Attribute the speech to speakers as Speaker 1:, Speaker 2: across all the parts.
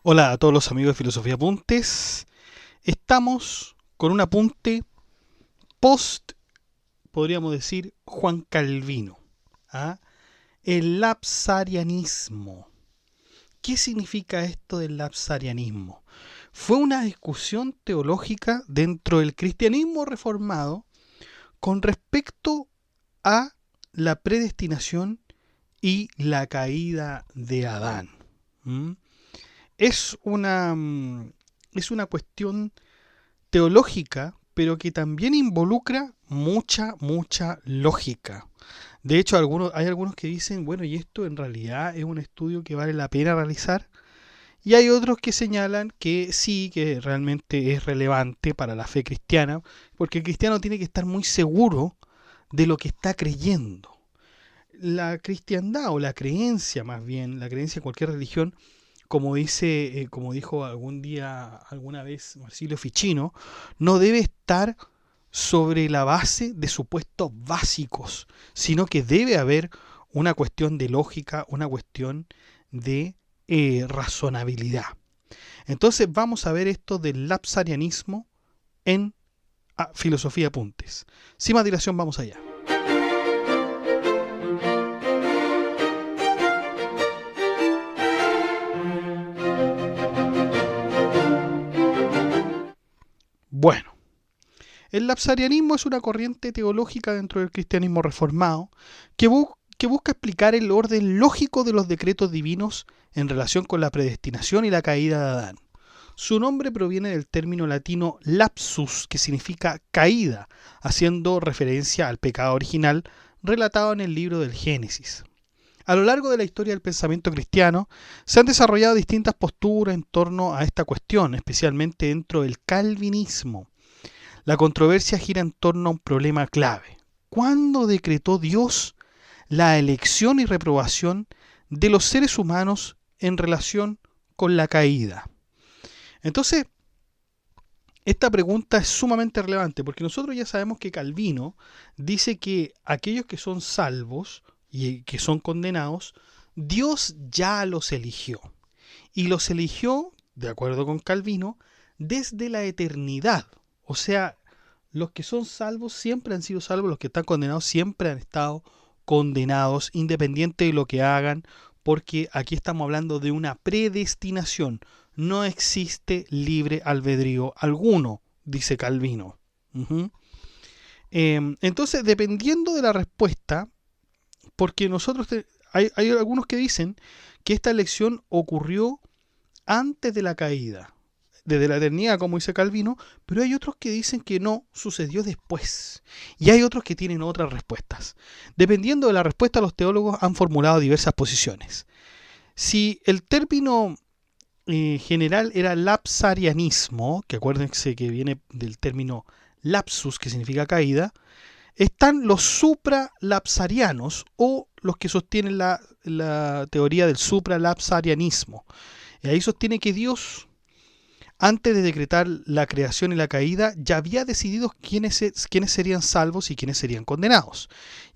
Speaker 1: Hola a todos los amigos de Filosofía Apuntes. Estamos con un apunte post, podríamos decir, Juan Calvino. ¿Ah? El lapsarianismo. ¿Qué significa esto del lapsarianismo? Fue una discusión teológica dentro del cristianismo reformado con respecto a la predestinación y la caída de Adán. ¿Mm? Es una, es una cuestión teológica, pero que también involucra mucha lógica. De hecho, hay algunos que dicen, bueno, y esto en realidad es un estudio que vale la pena realizar. Y hay otros que señalan que sí, que realmente es relevante para la fe cristiana, porque el cristiano tiene que estar muy seguro de lo que está creyendo. La cristiandad o la creencia más bien, la creencia en cualquier religión, como dijo alguna vez Marsilio Ficino, no debe estar sobre la base de supuestos básicos, sino que debe haber una cuestión de lógica, una cuestión de razonabilidad. Entonces vamos a ver esto del lapsarianismo en Filosofía Apuntes. Sin más dilación, vamos allá. Bueno, el lapsarianismo es una corriente teológica dentro del cristianismo reformado que busca explicar el orden lógico de los decretos divinos en relación con la predestinación y la caída de Adán. Su nombre proviene del término latino lapsus, que significa caída, haciendo referencia al pecado original relatado en el libro del Génesis. A lo largo de la historia del pensamiento cristiano se han desarrollado distintas posturas en torno a esta cuestión, especialmente dentro del calvinismo. La controversia gira en torno a un problema clave. ¿Cuándo decretó Dios la elección y reprobación de los seres humanos en relación con la caída? Entonces, esta pregunta es sumamente relevante porque nosotros ya sabemos que Calvino dice que aquellos que son salvos y que son condenados, Dios ya los eligió. Y los eligió, de acuerdo con Calvino, desde la eternidad. O sea, los que son salvos siempre han sido salvos, los que están condenados siempre han estado condenados, independiente de lo que hagan, porque aquí estamos hablando de una predestinación. No existe libre albedrío alguno, dice Calvino. Uh-huh. Entonces, dependiendo de la respuesta, porque hay algunos que dicen que esta elección ocurrió antes de la caída, desde la eternidad, como dice Calvino, pero hay otros que dicen que no, sucedió después. Y hay otros que tienen otras respuestas. Dependiendo de la respuesta, los teólogos han formulado diversas posiciones. Si el término general era lapsarianismo, que acuérdense que viene del término lapsus, que significa caída, están los supralapsarianos o los que sostienen la teoría del supralapsarianismo. Y ahí sostiene que Dios, antes de decretar la creación y la caída, ya había decidido quiénes serían salvos y quiénes serían condenados.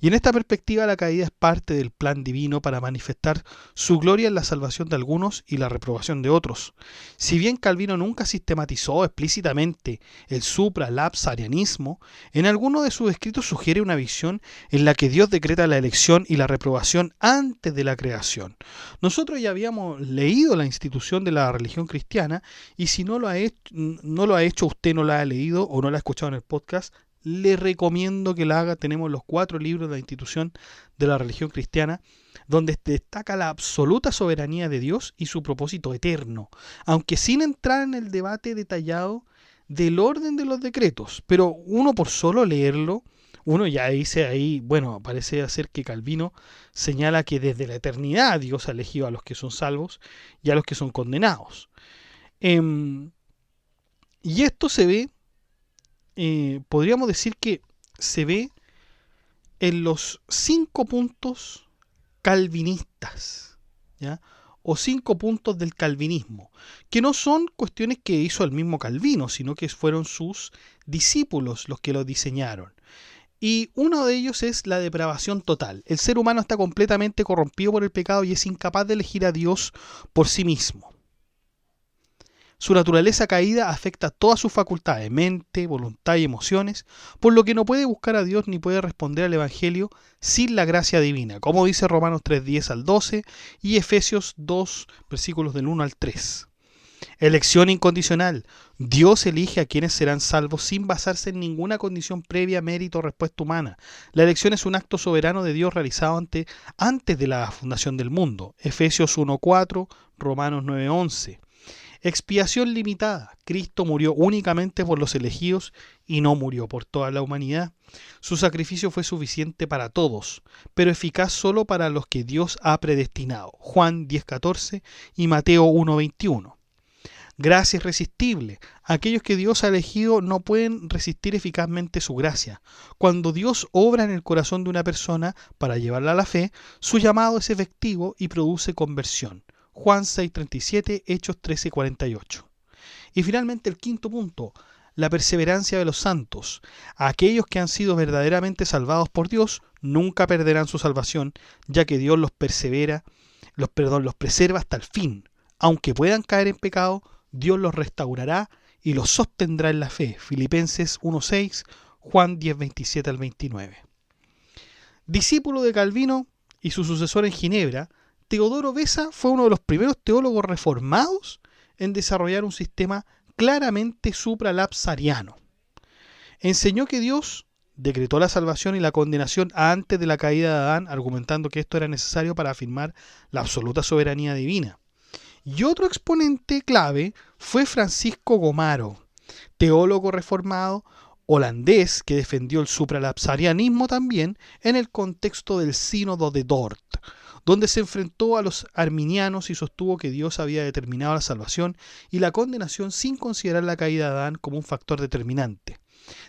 Speaker 1: Y en esta perspectiva la caída es parte del plan divino para manifestar su gloria en la salvación de algunos y la reprobación de otros. Si bien Calvino nunca sistematizó explícitamente el supralapsarianismo, en alguno de sus escritos sugiere una visión en la que Dios decreta la elección y la reprobación antes de la creación. Nosotros ya habíamos leído la institución de la religión cristiana, y si no lo ha hecho, usted no la ha leído o no la ha escuchado en el podcast, le recomiendo que la haga. Tenemos los 4 libros de la institución de la religión cristiana, donde destaca la absoluta soberanía de Dios y su propósito eterno, aunque sin entrar en el debate detallado del orden de los decretos. Pero uno por solo leerlo, uno ya dice ahí, bueno, parece ser que Calvino señala que desde la eternidad Dios ha elegido a los que son salvos y a los que son condenados. Y esto se ve, podríamos decir que se ve en los 5 puntos calvinistas, ¿ya? O 5 puntos del calvinismo, que no son cuestiones que hizo el mismo Calvino, sino que fueron sus discípulos los que lo diseñaron. Y uno de ellos es la depravación total. El ser humano está completamente corrompido por el pecado y es incapaz de elegir a Dios por sí mismo. Su naturaleza caída afecta todas sus facultades, mente, voluntad y emociones, por lo que no puede buscar a Dios ni puede responder al Evangelio sin la gracia divina, como dice Romanos 3:10 al 12 y Efesios 2, versículos del 1 al 3. Elección incondicional. Dios elige a quienes serán salvos sin basarse en ninguna condición previa, mérito o respuesta humana. La elección es un acto soberano de Dios realizado antes de la fundación del mundo. Efesios 1:4, Romanos 9:11. Expiación limitada. Cristo murió únicamente por los elegidos y no murió por toda la humanidad. Su sacrificio fue suficiente para todos, pero eficaz solo para los que Dios ha predestinado. Juan 10:14 y Mateo 1:21. Gracia irresistible. Aquellos que Dios ha elegido no pueden resistir eficazmente su gracia. Cuando Dios obra en el corazón de una persona para llevarla a la fe, su llamado es efectivo y produce conversión. Juan 6:37, Hechos 13:48. Y finalmente el quinto punto, la perseverancia de los santos. Aquellos que han sido verdaderamente salvados por Dios nunca perderán su salvación, ya que Dios los preserva hasta el fin. Aunque puedan caer en pecado, Dios los restaurará y los sostendrá en la fe. Filipenses 1:6, Juan 10:27 al 29. Discípulo de Calvino y su sucesor en Ginebra, Teodoro Beza fue uno de los primeros teólogos reformados en desarrollar un sistema claramente supralapsariano. Enseñó que Dios decretó la salvación y la condenación antes de la caída de Adán, argumentando que esto era necesario para afirmar la absoluta soberanía divina. Y otro exponente clave fue Francisco Gomaro, teólogo reformado holandés que defendió el supralapsarianismo también en el contexto del Sínodo de Dort, donde se enfrentó a los arminianos y sostuvo que Dios había determinado la salvación y la condenación sin considerar la caída de Adán como un factor determinante.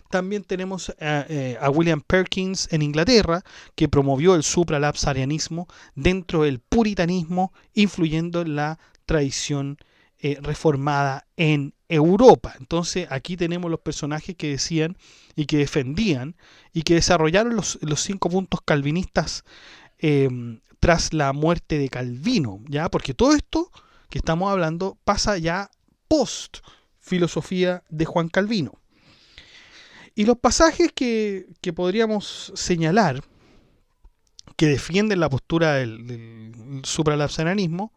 Speaker 1: También tenemos a William Perkins en Inglaterra, que promovió el supralapsarianismo dentro del puritanismo, influyendo en la tradición reformada en Europa. Entonces aquí tenemos los personajes que decían y que defendían y que desarrollaron los 5 puntos calvinistas tras la muerte de Calvino, ¿ya? Porque todo esto que estamos hablando pasa ya post filosofía de Juan Calvino. Y los pasajes que podríamos señalar que defienden la postura del supralapsarianismo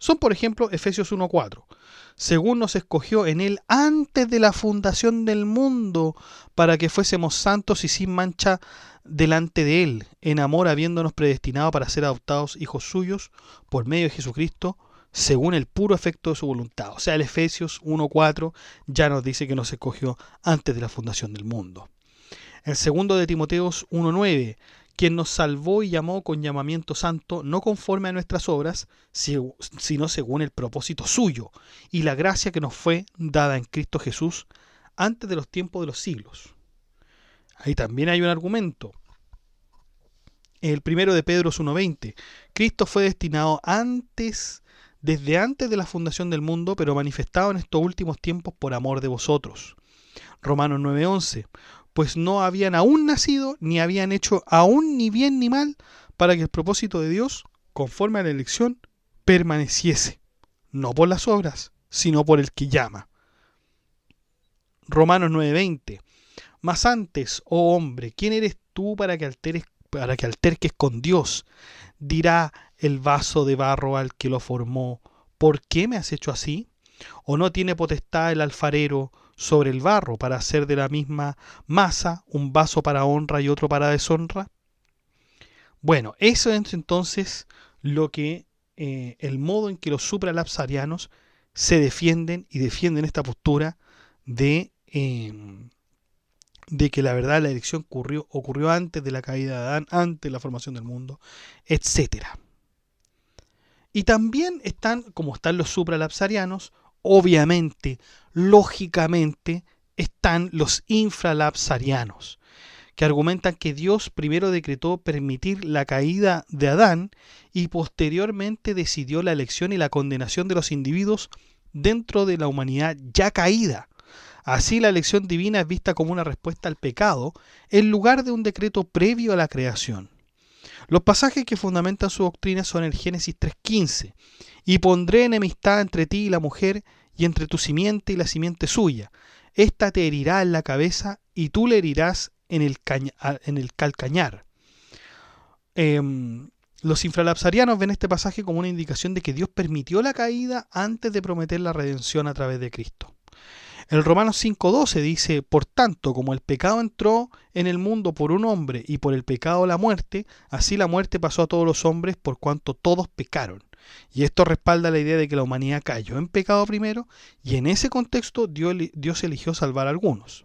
Speaker 1: son, por ejemplo, Efesios 1:4. Según nos escogió en él antes de la fundación del mundo, para que fuésemos santos y sin mancha delante de él, en amor habiéndonos predestinado para ser adoptados hijos suyos por medio de Jesucristo, según el puro efecto de su voluntad. O sea, el Efesios 1:4 ya nos dice que nos escogió antes de la fundación del mundo. El segundo de Timoteos 1:9, quien nos salvó y llamó con llamamiento santo, no conforme a nuestras obras, sino según el propósito suyo, y la gracia que nos fue dada en Cristo Jesús antes de los tiempos de los siglos. Ahí también hay un argumento. El primero de Pedro 1:20, Cristo fue destinado desde antes de la fundación del mundo, pero manifestado en estos últimos tiempos por amor de vosotros. Romanos 9:11, pues no habían aún nacido, ni habían hecho aún ni bien ni mal, para que el propósito de Dios, conforme a la elección, permaneciese, no por las obras, sino por el que llama. Romanos 9:20, mas antes, oh hombre, ¿quién eres tú para que alterques con Dios? Dirá el vaso de barro al que lo formó, ¿por qué me has hecho así? ¿O no tiene potestad el alfarero sobre el barro para hacer de la misma masa un vaso para honra y otro para deshonra? Bueno, eso es entonces lo que el modo en que los supralapsarianos se defienden esta postura de que la verdad la elección ocurrió antes de la caída de Adán, antes de la formación del mundo, etc. Y también están los supralapsarianos, obviamente, lógicamente, están los infralapsarianos, que argumentan que Dios primero decretó permitir la caída de Adán y posteriormente decidió la elección y la condenación de los individuos dentro de la humanidad ya caída. Así la elección divina es vista como una respuesta al pecado en lugar de un decreto previo a la creación. Los pasajes que fundamentan su doctrina son el Génesis 3:15, y pondré enemistad entre ti y la mujer, y entre tu simiente y la simiente suya. Ésta te herirá en la cabeza y tú le herirás en el calcañar. Los infralapsarianos ven este pasaje como una indicación de que Dios permitió la caída antes de prometer la redención a través de Cristo. El Romanos 5:12 dice: por tanto, como el pecado entró en el mundo por un hombre y por el pecado la muerte, así la muerte pasó a todos los hombres por cuanto todos pecaron. Y esto respalda la idea de que la humanidad cayó en pecado primero, y en ese contexto Dios eligió salvar a algunos.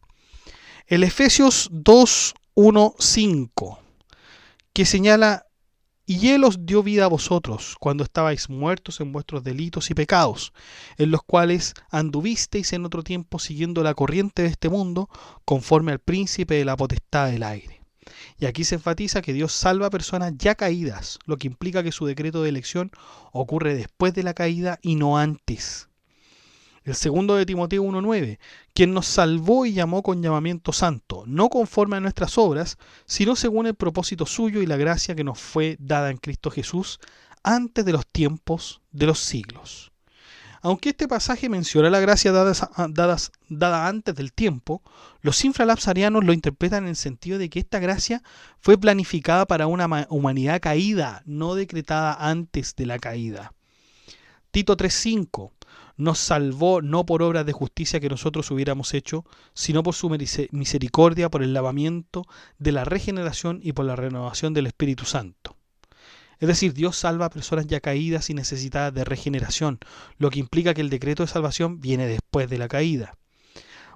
Speaker 1: El Efesios 2:1-5, que señala: y Él os dio vida a vosotros, cuando estabais muertos en vuestros delitos y pecados, en los cuales anduvisteis en otro tiempo siguiendo la corriente de este mundo, conforme al príncipe de la potestad del aire. Y aquí se enfatiza que Dios salva a personas ya caídas, lo que implica que su decreto de elección ocurre después de la caída y no antes. El segundo de Timoteo 1:9, quien nos salvó y llamó con llamamiento santo, no conforme a nuestras obras, sino según el propósito suyo y la gracia que nos fue dada en Cristo Jesús antes de los tiempos de los siglos. Aunque este pasaje menciona la gracia dada antes del tiempo, los infralapsarianos lo interpretan en el sentido de que esta gracia fue planificada para una humanidad caída, no decretada antes de la caída. Tito 3:5, nos salvó no por obras de justicia que nosotros hubiéramos hecho, sino por su misericordia, por el lavamiento de la regeneración y por la renovación del Espíritu Santo. Es decir, Dios salva a personas ya caídas y necesitadas de regeneración, lo que implica que el decreto de salvación viene después de la caída.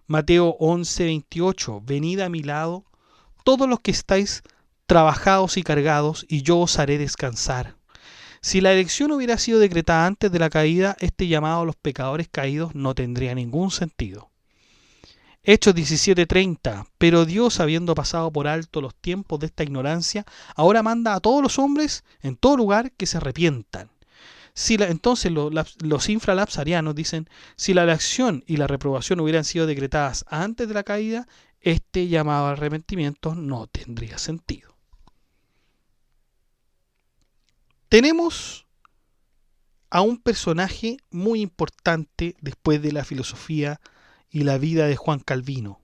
Speaker 1: Mateo 11:28, venid a mi lado, todos los que estáis trabajados y cargados, y yo os haré descansar. Si la elección hubiera sido decretada antes de la caída, este llamado a los pecadores caídos no tendría ningún sentido. Hechos 17:30, pero Dios, habiendo pasado por alto los tiempos de esta ignorancia, ahora manda a todos los hombres en todo lugar que se arrepientan. Entonces los infralapsarianos dicen, si la elección y la reprobación hubieran sido decretadas antes de la caída, este llamado al arrepentimiento no tendría sentido. Tenemos a un personaje muy importante después de la filosofía y la vida de Juan Calvino.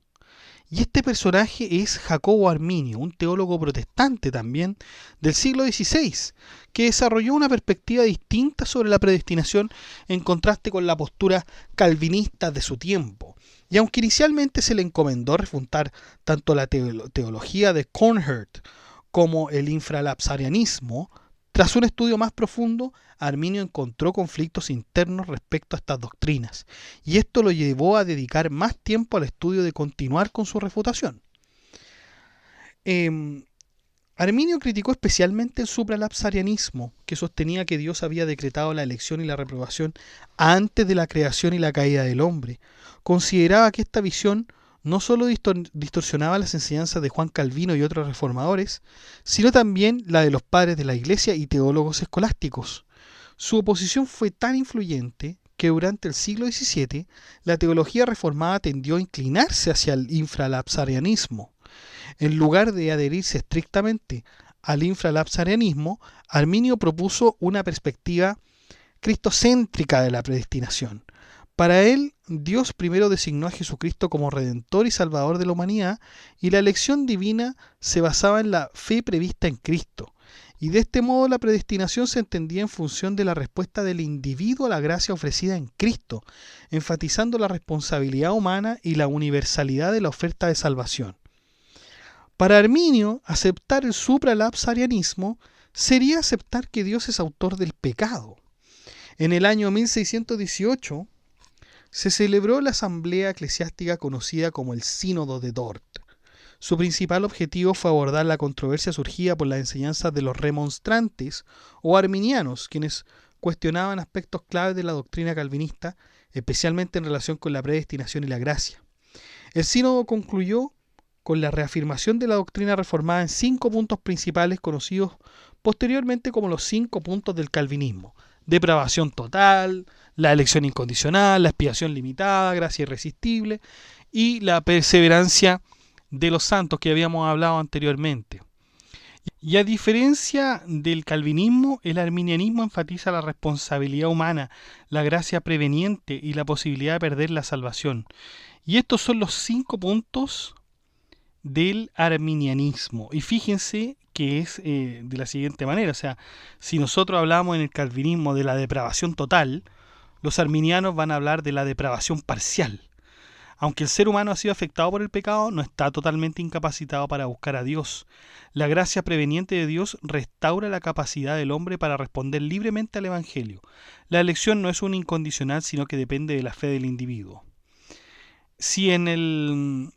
Speaker 1: Y este personaje es Jacobo Arminio, un teólogo protestante también del siglo XVI, que desarrolló una perspectiva distinta sobre la predestinación en contraste con la postura calvinista de su tiempo. Y aunque inicialmente se le encomendó refutar tanto la teología de Cohnert como el infralapsarianismo, tras un estudio más profundo, Arminio encontró conflictos internos respecto a estas doctrinas, y esto lo llevó a dedicar más tiempo al estudio de continuar con su refutación. Arminio criticó especialmente el supralapsarianismo, que sostenía que Dios había decretado la elección y la reprobación antes de la creación y la caída del hombre. Consideraba que esta visión no solo distorsionaba las enseñanzas de Juan Calvino y otros reformadores, sino también la de los padres de la Iglesia y teólogos escolásticos. Su oposición fue tan influyente que durante el siglo XVII la teología reformada tendió a inclinarse hacia el infralapsarianismo. En lugar de adherirse estrictamente al infralapsarianismo, Arminio propuso una perspectiva cristocéntrica de la predestinación. Para él, Dios primero designó a Jesucristo como Redentor y Salvador de la humanidad, y la elección divina se basaba en la fe prevista en Cristo. Y de este modo la predestinación se entendía en función de la respuesta del individuo a la gracia ofrecida en Cristo, enfatizando la responsabilidad humana y la universalidad de la oferta de salvación. Para Arminio, aceptar el supralapsarianismo sería aceptar que Dios es autor del pecado. En el año 1618, se celebró la asamblea eclesiástica conocida como el Sínodo de Dort. Su principal objetivo fue abordar la controversia surgida por las enseñanzas de los remonstrantes o arminianos, quienes cuestionaban aspectos claves de la doctrina calvinista, especialmente en relación con la predestinación y la gracia. El sínodo concluyó con la reafirmación de la doctrina reformada en 5 puntos principales conocidos posteriormente como los 5 puntos del calvinismo: depravación total, la elección incondicional, la expiación limitada, gracia irresistible y la perseverancia de los santos que habíamos hablado anteriormente. Y a diferencia del calvinismo, el arminianismo enfatiza la responsabilidad humana, la gracia preveniente y la posibilidad de perder la salvación. Y estos son los 5 puntos del arminianismo. Y fíjense que es de la siguiente manera, o sea, si nosotros hablamos en el calvinismo de la depravación total, los arminianos van a hablar de la depravación parcial. Aunque el ser humano ha sido afectado por el pecado, no está totalmente incapacitado para buscar a Dios. La gracia preveniente de Dios restaura la capacidad del hombre para responder libremente al Evangelio. La elección no es un incondicional, sino que depende de la fe del individuo. Si en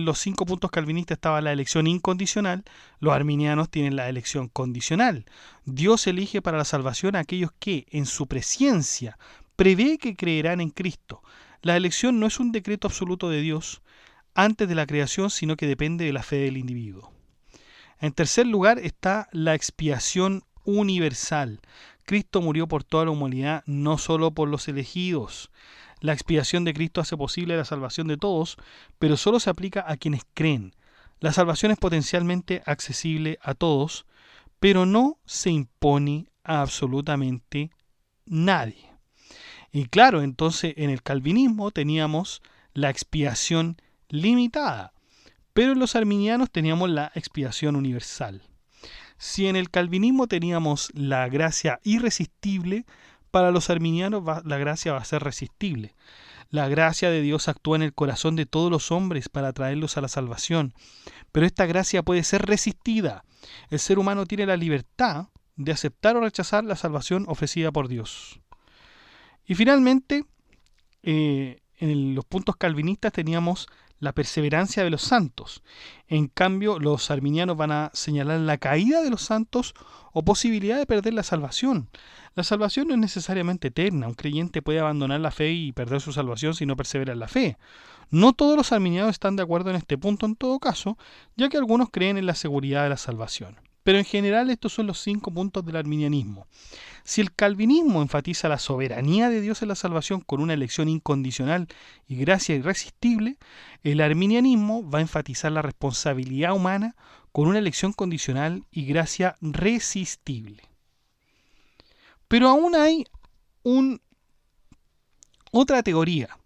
Speaker 1: los 5 puntos calvinistas estaba la elección incondicional, los arminianos tienen la elección condicional. Dios elige para la salvación a aquellos que, en su presciencia, prevé que creerán en Cristo. La elección no es un decreto absoluto de Dios antes de la creación, sino que depende de la fe del individuo. En tercer lugar está la expiación universal. Cristo murió por toda la humanidad, no solo por los elegidos. La expiación de Cristo hace posible la salvación de todos, pero solo se aplica a quienes creen. La salvación es potencialmente accesible a todos, pero no se impone a absolutamente nadie. Y claro, entonces en el calvinismo teníamos la expiación limitada, pero en los arminianos teníamos la expiación universal. Si en el calvinismo teníamos la gracia irresistible, para los arminianos la gracia va a ser resistible. La gracia de Dios actúa en el corazón de todos los hombres para traerlos a la salvación, pero esta gracia puede ser resistida. El ser humano tiene la libertad de aceptar o rechazar la salvación ofrecida por Dios. Y finalmente, en los puntos calvinistas teníamos la perseverancia de los santos. En cambio, los arminianos van a señalar la caída de los santos o posibilidad de perder la salvación. La salvación no es necesariamente eterna. Un creyente puede abandonar la fe y perder su salvación si no persevera en la fe. No todos los arminianos están de acuerdo en este punto en todo caso, ya que algunos creen en la seguridad de la salvación. Pero en general estos son los 5 puntos del arminianismo. Si el calvinismo enfatiza la soberanía de Dios en la salvación con una elección incondicional y gracia irresistible, el arminianismo va a enfatizar la responsabilidad humana con una elección condicional y gracia resistible. Pero aún hay otra teoría,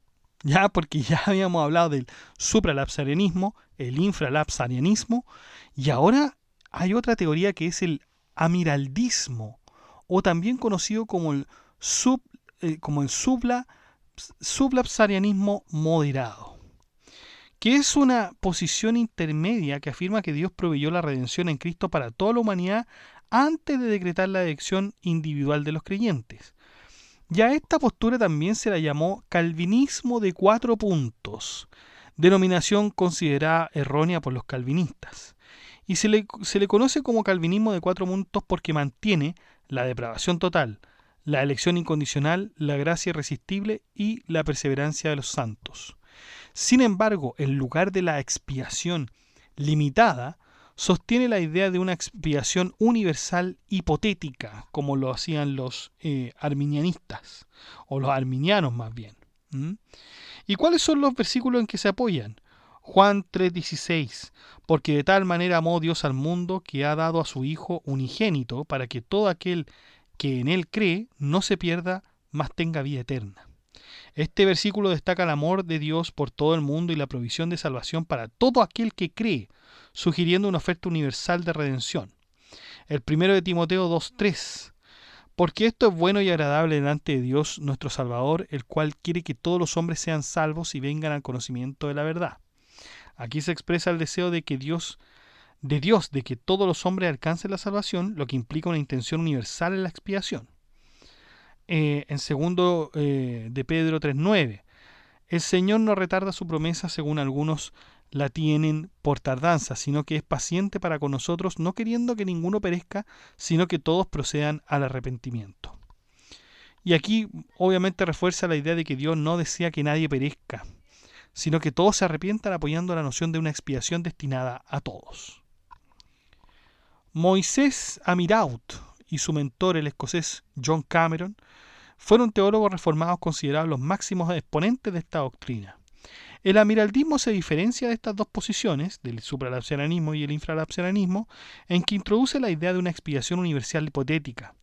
Speaker 1: ya porque ya habíamos hablado del supralapsarianismo, el infralapsarianismo, y ahora hay otra teoría que es el amiraldismo, o también conocido como el sublapsarianismo moderado, que es una posición intermedia que afirma que Dios proveyó la redención en Cristo para toda la humanidad antes de decretar la elección individual de los creyentes. Y a esta postura también se la llamó calvinismo de 4 puntos, denominación considerada errónea por los calvinistas. Y se le conoce como calvinismo de 4 puntos porque mantiene la depravación total, la elección incondicional, la gracia irresistible y la perseverancia de los santos. Sin embargo, en lugar de la expiación limitada, sostiene la idea de una expiación universal hipotética, como lo hacían los arminianistas, o los arminianos más bien. ¿Y cuáles son los versículos en que se apoyan? Juan 3:16, porque de tal manera amó Dios al mundo que ha dado a su Hijo unigénito para que todo aquel que en Él cree no se pierda, mas tenga vida eterna. Este versículo destaca el amor de Dios por todo el mundo y la provisión de salvación para todo aquel que cree, sugiriendo una oferta universal de redención. El primero de Timoteo 2:3, porque esto es bueno y agradable delante de Dios nuestro Salvador, el cual quiere que todos los hombres sean salvos y vengan al conocimiento de la verdad. Aquí se expresa el deseo de Dios de que todos los hombres alcancen la salvación, lo que implica una intención universal en la expiación. En segundo de Pedro 3:9, el Señor no retarda su promesa según algunos la tienen por tardanza, sino que es paciente para con nosotros, no queriendo que ninguno perezca, sino que todos procedan al arrepentimiento. Y aquí obviamente refuerza la idea de que Dios no desea que nadie perezca, sino que todos se arrepientan, apoyando la noción de una expiación destinada a todos. Moisés Amiraut y su mentor, el escocés John Cameron, fueron teólogos reformados considerados los máximos exponentes de esta doctrina. El amiraldismo se diferencia de estas dos posiciones, del supralapsarianismo y el infralapsarianismo, en que introduce la idea de una expiación universal hipotética.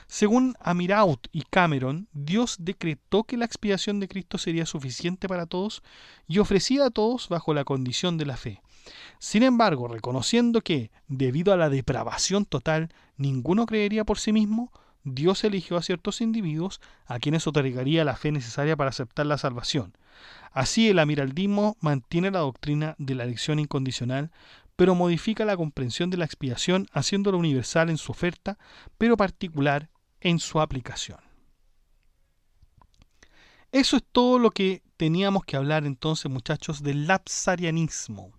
Speaker 1: Según Amirault y Cameron, Dios decretó que la expiación de Cristo sería suficiente para todos y ofrecida a todos bajo la condición de la fe. Sin embargo, reconociendo que, debido a la depravación total, ninguno creería por sí mismo, Dios eligió a ciertos individuos a quienes otorgaría la fe necesaria para aceptar la salvación. Así, el amiraldismo mantiene la doctrina de la elección incondicional, pero modifica la comprensión de la expiación, haciéndola universal en su oferta, pero particular en su aplicación. Eso es todo lo que teníamos que hablar entonces, muchachos, del lapsarianismo.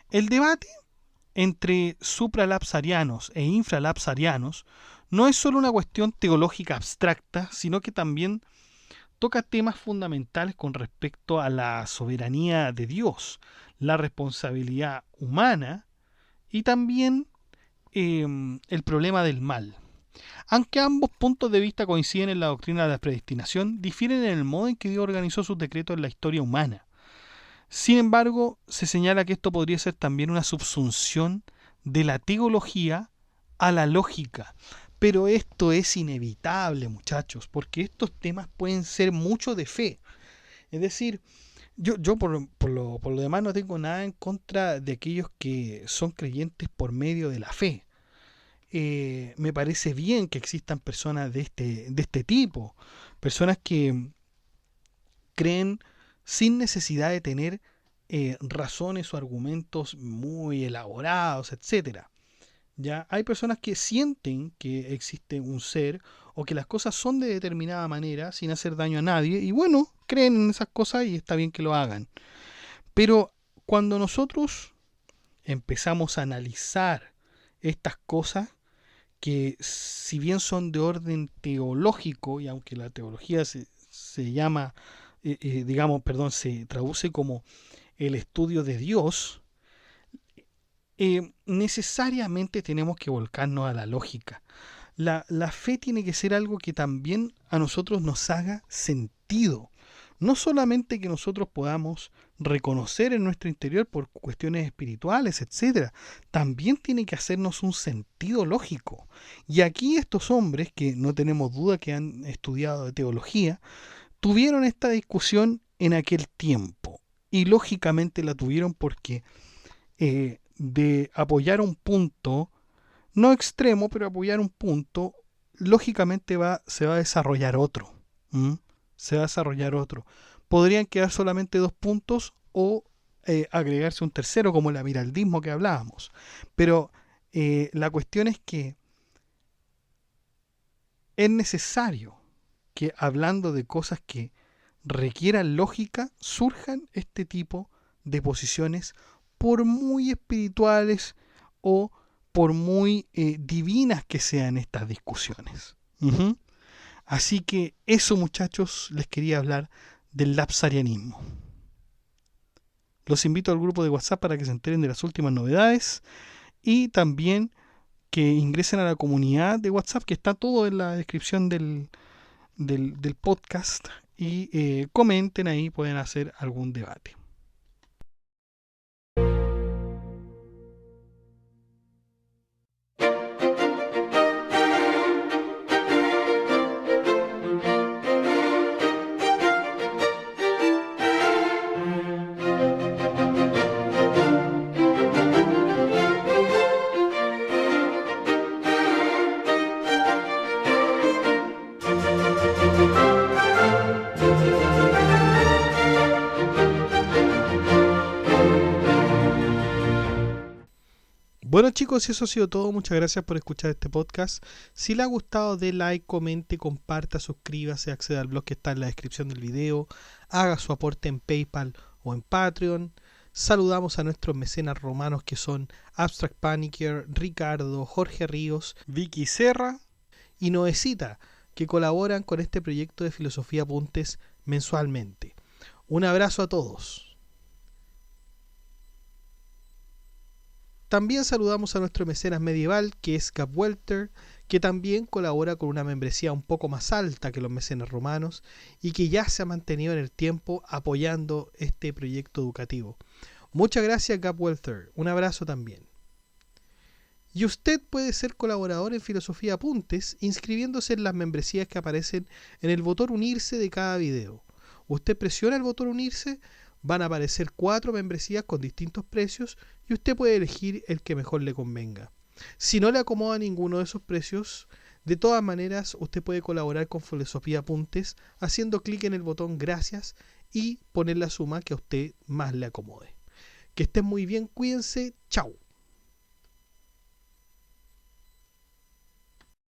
Speaker 1: El debate entre supralapsarianos e infralapsarianos no es solo una cuestión teológica abstracta, sino que también toca temas fundamentales con respecto a la soberanía de Dios, la responsabilidad humana y también el problema del mal. Aunque ambos puntos de vista coinciden en la doctrina de la predestinación, difieren en el modo en que Dios organizó sus decretos en la historia humana. Sin embargo, se señala que esto podría ser también una subsunción de la teología a la lógica. Pero esto es inevitable, muchachos, porque estos temas pueden ser mucho de fe. Es decir, yo por lo demás no tengo nada en contra de aquellos que son creyentes por medio de la fe. Me parece bien que existan personas de este tipo, personas que creen sin necesidad de tener razones o argumentos muy elaborados, etcétera. ¿Ya? Hay personas que sienten que existe un ser o que las cosas son de determinada manera sin hacer daño a nadie y bueno, creen en esas cosas y está bien que lo hagan. Pero cuando nosotros empezamos a analizar estas cosas, que si bien son de orden teológico, y aunque la teología se llama, se traduce como el estudio de Dios, necesariamente tenemos que volcarnos a la lógica. La fe tiene que ser algo que también a nosotros nos haga sentido. No solamente que nosotros podamos reconocer en nuestro interior por cuestiones espirituales, etcétera. También tiene que hacernos un sentido lógico. Y aquí estos hombres, que no tenemos duda que han estudiado de teología, tuvieron esta discusión en aquel tiempo. Y lógicamente la tuvieron porque de apoyar un punto, no extremo, pero apoyar un punto, lógicamente se va a desarrollar otro. Se va a desarrollar otro. Podrían quedar solamente dos puntos o agregarse un tercero, como el amiraldismo que hablábamos. Pero la cuestión es que es necesario que, hablando de cosas que requieran lógica, surjan este tipo de posiciones, por muy espirituales o por muy divinas que sean estas discusiones. Así que eso, muchachos, les quería hablar del lapsarianismo. Los invito al grupo de WhatsApp para que se enteren de las últimas novedades y también que ingresen a la comunidad de WhatsApp, que está todo en la descripción del podcast, y comenten ahí, pueden hacer algún debate. Bueno, chicos, eso ha sido todo. Muchas gracias por escuchar este podcast. Si le ha gustado, dé like, comente, comparta, suscríbase, acceda al blog que está en la descripción del video, haga su aporte en PayPal o en Patreon. Saludamos a nuestros mecenas romanos, que son Abstract Panicker, Ricardo, Jorge Ríos, Vicky Serra y Noecita, que colaboran con este proyecto de Filosofía Apuntes mensualmente. Un abrazo a todos. También saludamos a nuestro mecenas medieval, que es Gab Welter, que también colabora con una membresía un poco más alta que los mecenas romanos y que ya se ha mantenido en el tiempo apoyando este proyecto educativo. Muchas gracias, Gab Welther. Un abrazo también. Y usted puede ser colaborador en Filosofía Apuntes inscribiéndose en las membresías que aparecen en el botón unirse de cada video. Usted presiona el botón unirse, van a aparecer 4 membresías con distintos precios y usted puede elegir el que mejor le convenga. Si no le acomoda ninguno de esos precios, de todas maneras usted puede colaborar con Filosofía Apuntes haciendo clic en el botón gracias y poner la suma que a usted más le acomode. Que estén muy bien, cuídense, chao.